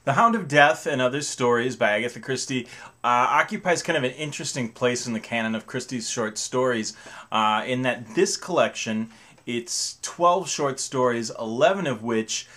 The Hound of Death and Other Stories by Agatha Christie occupies kind of an interesting place in the canon of Christie's short stories in that this collection, it's 12 short stories, 11 of which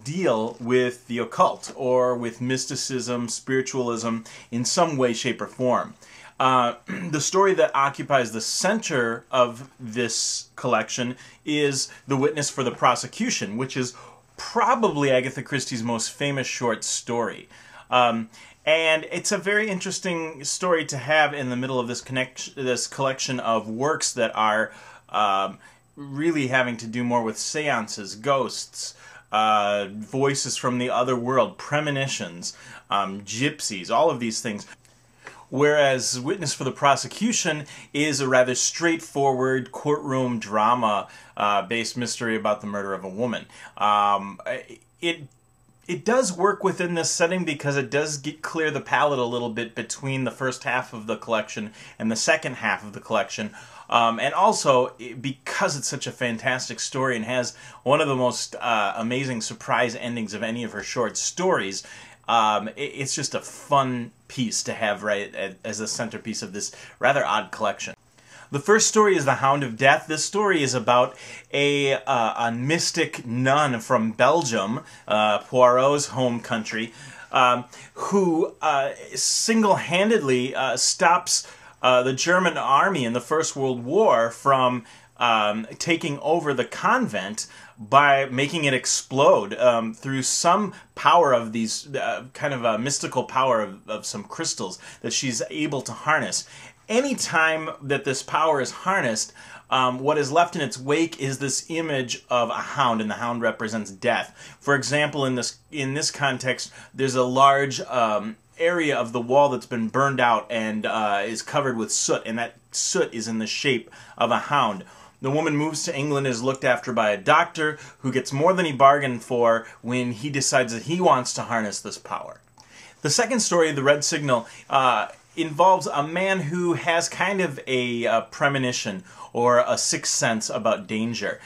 deal with the occult or with mysticism, spiritualism in some way, shape, or form. The story that occupies the center of this collection is The Witness for the Prosecution, which is probably Agatha Christie's most famous short story. And it's a very interesting story to have in the middle of this collection of works that are really having to do more with seances, ghosts, voices from the other world, premonitions, gypsies, all of these things. Whereas Witness for the Prosecution is a rather straightforward courtroom drama based mystery about the murder of a woman. It does work within this setting because it does clear the palette a little bit between the first half of the collection and the second half of the collection. And also, because it's such a fantastic story and has one of the most amazing surprise endings of any of her short stories, it's just a fun piece to have as the centerpiece of this rather odd collection. The first story is The Hound of Death. This story is about a mystic nun from Belgium, Poirot's home country, who single-handedly stops the German army in the First World War from taking over the convent by making it explode through some power of these kind of a mystical power of some crystals that she's able to harness. Anytime that this power is harnessed, what is left in its wake is this image of a hound, and the hound represents death. For example, in this context, there's a large area of the wall that's been burned out and is covered with soot, and that soot is in the shape of a hound. The woman moves to England, is looked after by a doctor who gets more than he bargained for when he decides that he wants to harness this power. The second story, The Red Signal, involves a man who has kind of a premonition or a sixth sense about danger.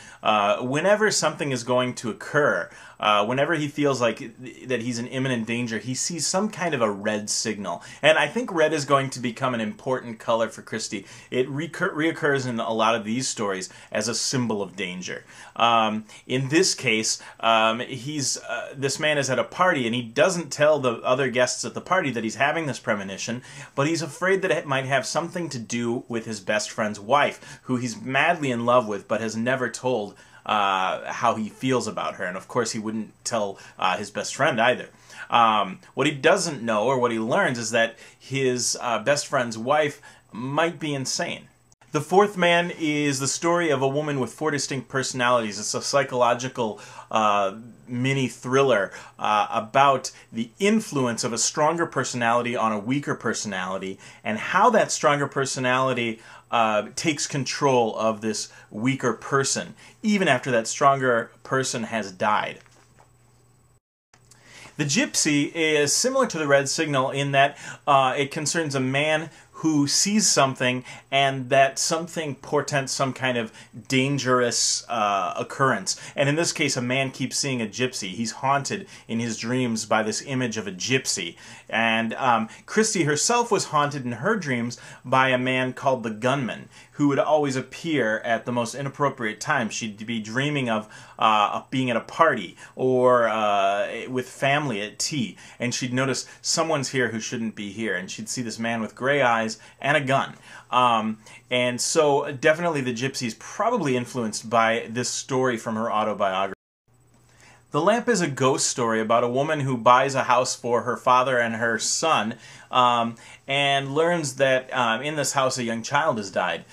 Whenever something is going to occur, whenever he feels like that he's in imminent danger, he sees some kind of a red signal. And I think red is going to become an important color for Christie. It reoccurs in a lot of these stories as a symbol of danger. In this case, this man is at a party, and he doesn't tell the other guests at the party that he's having this premonition, but he's afraid that it might have something to do with his best friend's wife, who he's madly in love with but has never told how he feels about her. And of course he wouldn't tell his best friend either. What he doesn't know, or what he learns, is that his best friend's wife might be insane. The fourth man is the story of a woman with 4 distinct personalities. It's a psychological mini thriller about the influence of a stronger personality on a weaker personality, and how that stronger personality takes control of this weaker person, even after that stronger person has died. The Gypsy is similar to The Red Signal in that it concerns a man who sees something, and that something portends some kind of dangerous occurrence. And in this case, a man keeps seeing a gypsy. He's haunted in his dreams by this image of a gypsy. And Christie herself was haunted in her dreams by a man called the Gunman, who would always appear at the most inappropriate times. She'd be dreaming of being at a party or with family at tea, and she'd notice someone's here who shouldn't be here, and she'd see this man with gray eyes and a gun. And so definitely the Gypsy is probably influenced by this story from her autobiography. The Lamp is a ghost story about a woman who buys a house for her father and her son, and learns that in this house a young child has died.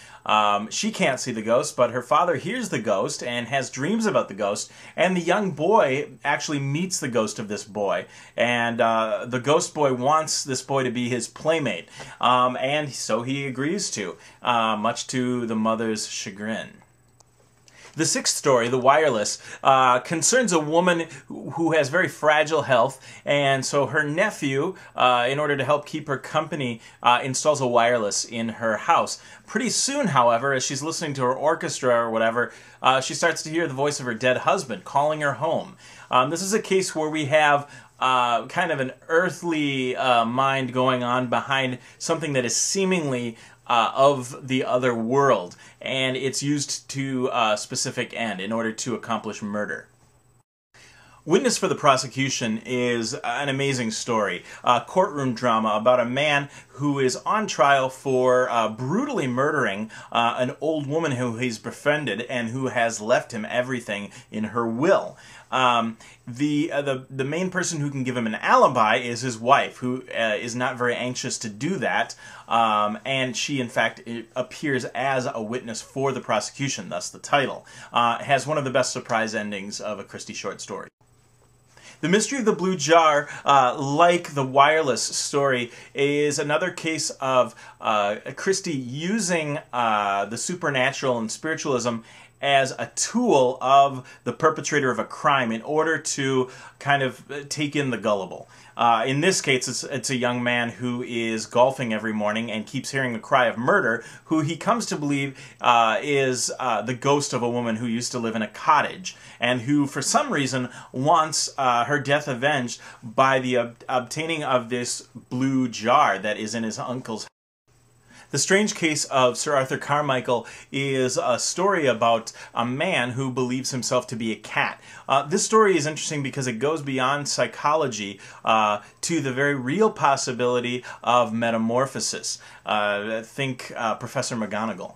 She can't see the ghost, but her father hears the ghost and has dreams about the ghost, and the young boy actually meets the ghost of this boy, and the ghost boy wants this boy to be his playmate, and so he agrees to, much to the mother's chagrin. The sixth story, The Wireless, concerns a woman who has very fragile health, and so her nephew, in order to help keep her company, installs a wireless in her house. Pretty soon, however, as she's listening to her orchestra or whatever, she starts to hear the voice of her dead husband calling her home. This is a case where we have kind of an earthly mind going on behind something that is seemingly of the other world, and it's used to a specific end in order to accomplish murder. Witness for the Prosecution is an amazing story, a courtroom drama about a man who is on trial for brutally murdering an old woman who he's befriended and who has left him everything in her will. The main person who can give him an alibi is his wife, who is not very anxious to do that, and she in fact appears as a witness for the prosecution, thus the title. Has one of the best surprise endings of a Christie short story. The Mystery of the Blue Jar, like the Wireless story, is another case of Christie using the supernatural and spiritualism as a tool of the perpetrator of a crime in order to kind of take in the gullible. In this case, it's a young man who is golfing every morning and keeps hearing the cry of murder, who he comes to believe is the ghost of a woman who used to live in a cottage, and who, for some reason, wants her death avenged by the obtaining of this blue jar that is in his uncle's house. The Strange Case of Sir Arthur Carmichael is a story about a man who believes himself to be a cat. This story is interesting because it goes beyond psychology to the very real possibility of metamorphosis. Think Professor McGonagall.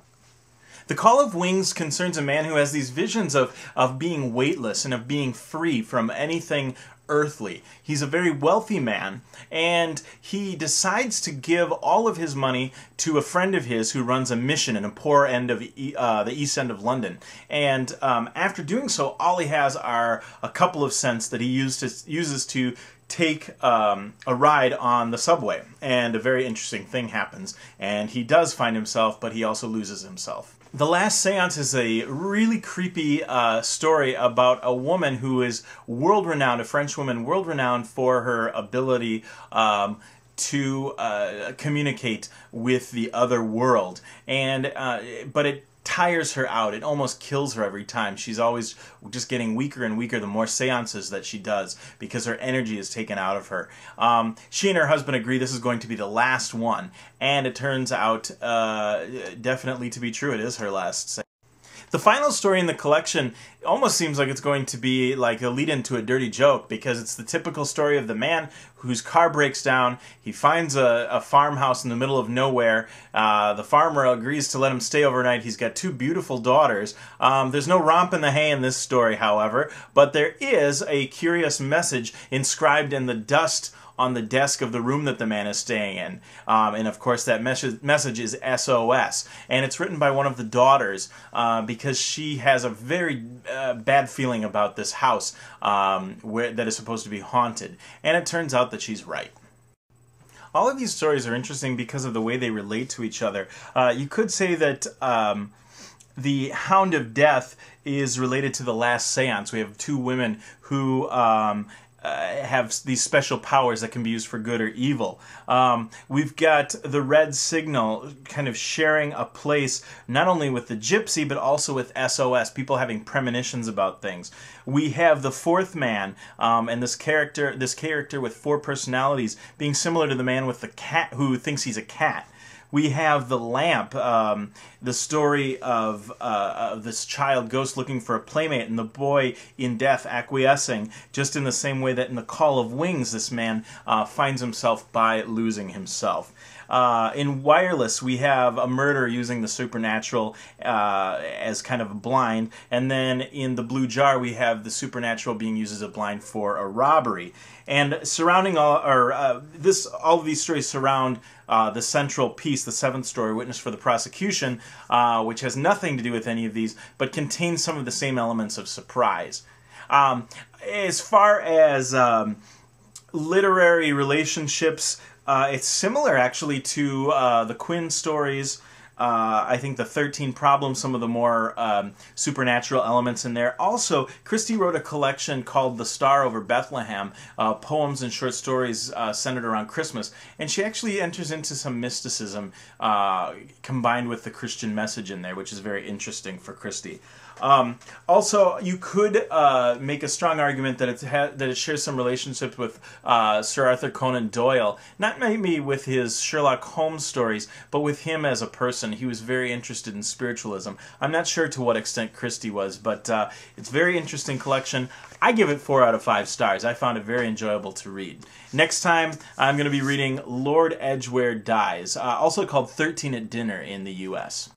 The Call of Wings concerns a man who has these visions of being weightless and of being free from anything earthly. He's a very wealthy man, and he decides to give all of his money to a friend of his who runs a mission in a poor end of the East End of London. And after doing so, all he has are a couple of cents that he uses to take a ride on the subway. And a very interesting thing happens, and he does find himself, but he also loses himself. The Last Seance is a really creepy story about a woman who is world-renowned, a French woman world-renowned for her ability to communicate with the other world. And but it tires her out. It almost kills her every time. She's always just getting weaker and weaker the more seances that she does, because her energy is taken out of her. She and her husband agree this is going to be the last one, and it turns out definitely to be true. It is her last seance. The final story in the collection almost seems like it's going to be like a lead-in to a dirty joke, because it's the typical story of the man whose car breaks down. He finds a farmhouse in the middle of nowhere. The farmer agrees to let him stay overnight. He's got two beautiful daughters. There's no romp in the hay in this story, however, but there is a curious message inscribed in the dust on the desk of the room that the man is staying in. And of course that message is SOS. And it's written by one of the daughters because she has a very bad feeling about this house that is supposed to be haunted. And it turns out that she's right. All of these stories are interesting because of the way they relate to each other. You could say that the Hound of Death is related to the Last Seance. We have two women who have these special powers that can be used for good or evil. We've got the Red Signal kind of sharing a place not only with the Gypsy but also with SOS, people having premonitions about things. We have the Fourth Man, and this character with four personalities being similar to the man with the cat who thinks he's a cat. We have the Lamp, the story of this child ghost looking for a playmate, and the boy in death acquiescing, just in the same way that in the Call of Wings this man finds himself by losing himself. In Wireless, we have a murder using the supernatural as kind of a blind, and then in the Blue Jar we have the supernatural being used as a blind for a robbery. And surrounding all of these stories surround the central piece, the seventh story, Witness for the Prosecution, which has nothing to do with any of these, but contains some of the same elements of surprise. As far as literary relationships, it's similar actually to the Quinn stories. I think the 13 Problems, some of the more supernatural elements in there. Also, Christie wrote a collection called The Star Over Bethlehem, poems and short stories centered around Christmas, and she actually enters into some mysticism combined with the Christian message in there, which is very interesting for Christie. Also, you could make a strong argument that it shares some relationship with Sir Arthur Conan Doyle. Not maybe with his Sherlock Holmes stories, but with him as a person. He was very interested in spiritualism. I'm not sure to what extent Christie was, but it's a very interesting collection. I give it 4 out of 5 stars. I found it very enjoyable to read. Next time, I'm going to be reading Lord Edgware Dies, also called 13 at Dinner in the U.S.